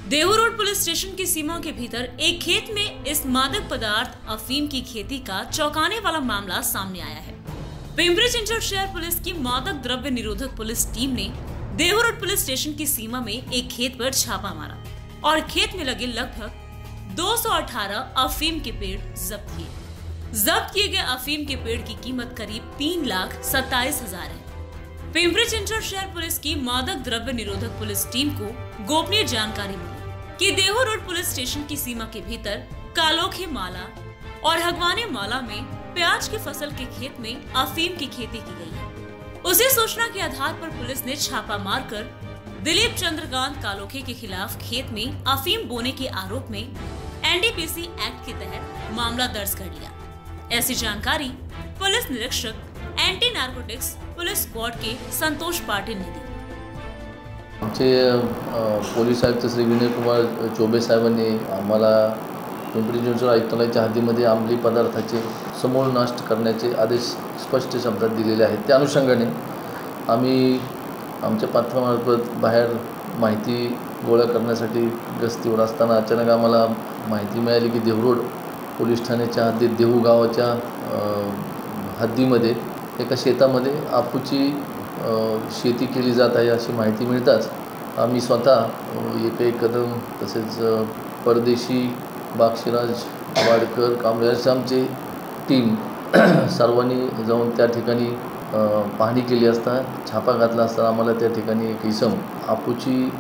Dehu road police station की सीमा के भीतर एक खेत में इस मादक पदार्थ अफीम की खेती का चौंकाने वाला मामला सामने आया है। पिंपरी चिंचवड शहर पुलिस की मादक द्रव्य निरोधक पुलिस टीम ने देहू रोड पुलिस स्टेशन की सीमा में एक खेत पर छापा मारा और खेत में लगे लगभग 218 अफीम के पेड़ जब्त किए। जब्त किए गए अफीम के पेड़ की कीमत करीब 3,27,000 है। पिंपरी चिंचवड शहर पुलिस की मादक द्रव्य निरोधक पुलिस टीम को गोपनीय जानकारी मिली कि देहू रोड पुलिस स्टेशन की सीमा के भीतर कालोखे माला और हगवाने माला में प्याज की फसल के खेत में अफीम की खेती की गई है। उसी सूचना के आधार पर पुलिस ने छापा मारकर दिलीप चंद्रकांत कालोखे के खिलाफ खेत में अफीम बोने के आरोप में एनडीपीसी एक्ट के तहत मामला दर्ज कर लिया। ऐसी जानकारी पुलिस निरीक्षक एंटी नार्कोटिक्स पुलिस स्क्वॉड के संतोष पाटिल ने दी। आमचे पोलीस आयुक्त श्री विनय कुमार चौबे साहेबांनी आम्हाला पिंपरी चिंचवड आयुक्तालयाच्या हद्दीमध्ये अंमली पदार्थाचे समूळ नाश करण्याचे आदेश स्पष्ट शब्दात दिलेले आहेत। त्या अनुषंगाने आम्ही आमच्या पथकामार्फत बाहेर माहिती गोळा करण्यासाठी गस्तीवर असताना अचानक आम्हाला माहिती मिळाली की देहू रोड पोलीस ठाण्याच्या हद्दीत देहू गावाच्या हद्दीमध्ये एका शेतामध्ये अफूची शेती केली जात आहे अशी माहिती मिळताच आम्ही स्वतः एक कदम तसेच परदेशी बाक्षीराज वाडकर कांबळे आमची टीम सर्वांनी जाऊन त्या ठिकाणी पाहणी केली असता छापा घातला असता आम्हाला त्या ठिकाणी एक इसम अफूची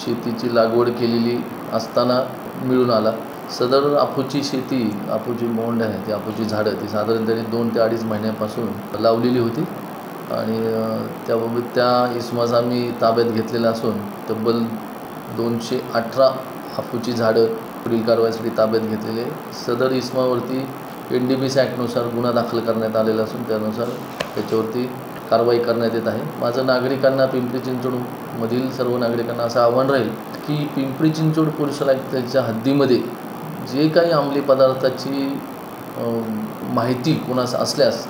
शेतीची लागवड केलेली असताना मिळून आला। सदर अफूची शेती अफूची मोंड आहे ती अफूची झाडं ती साधारणतः 2 ते 2.5 महिन्यापासून लावलेली होती आणि त्याबाबत त्या इसमास आम्ही ताब्यात घेतलेला असून तब्बल 218 अफूची झाडं पुढील कारवाईसाठी ताब्यात घेतलेले। सदर इसमावरती एनडीपीसी ॲक्टनुसार गुन्हा दाखल करण्यात आलेला असून त्यानुसार त्याच्यावरती कारवाई करण्यात येत आहे। माझं नागरिकांना पिंपरी चिंचवडमधील सर्व नागरिकांना असं आव्हान राहील की पिंपरी चिंचवड पोलीस आयुक्तालयाच्या हद्दीमध्ये जे काही अंमली पदार्थाची माहिती कोणास असल्यास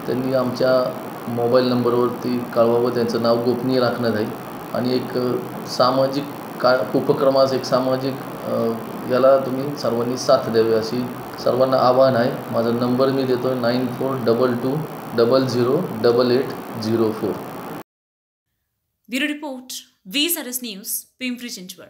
त्यांनी आमच्या मोबाईल नंबरवरती कळवावं। त्यांचं नाव गोपनीय राखण्यात आहे आणि एक सामाजिक उपक्रमास एक सामाजिक याला तुम्ही सर्वांनी साथ द्यावी अशी सर्वांना आवाहन आहे। माझा नंबर मी देतो 9422 008804। Bureau report VSRS news Pimpri Chinchwad.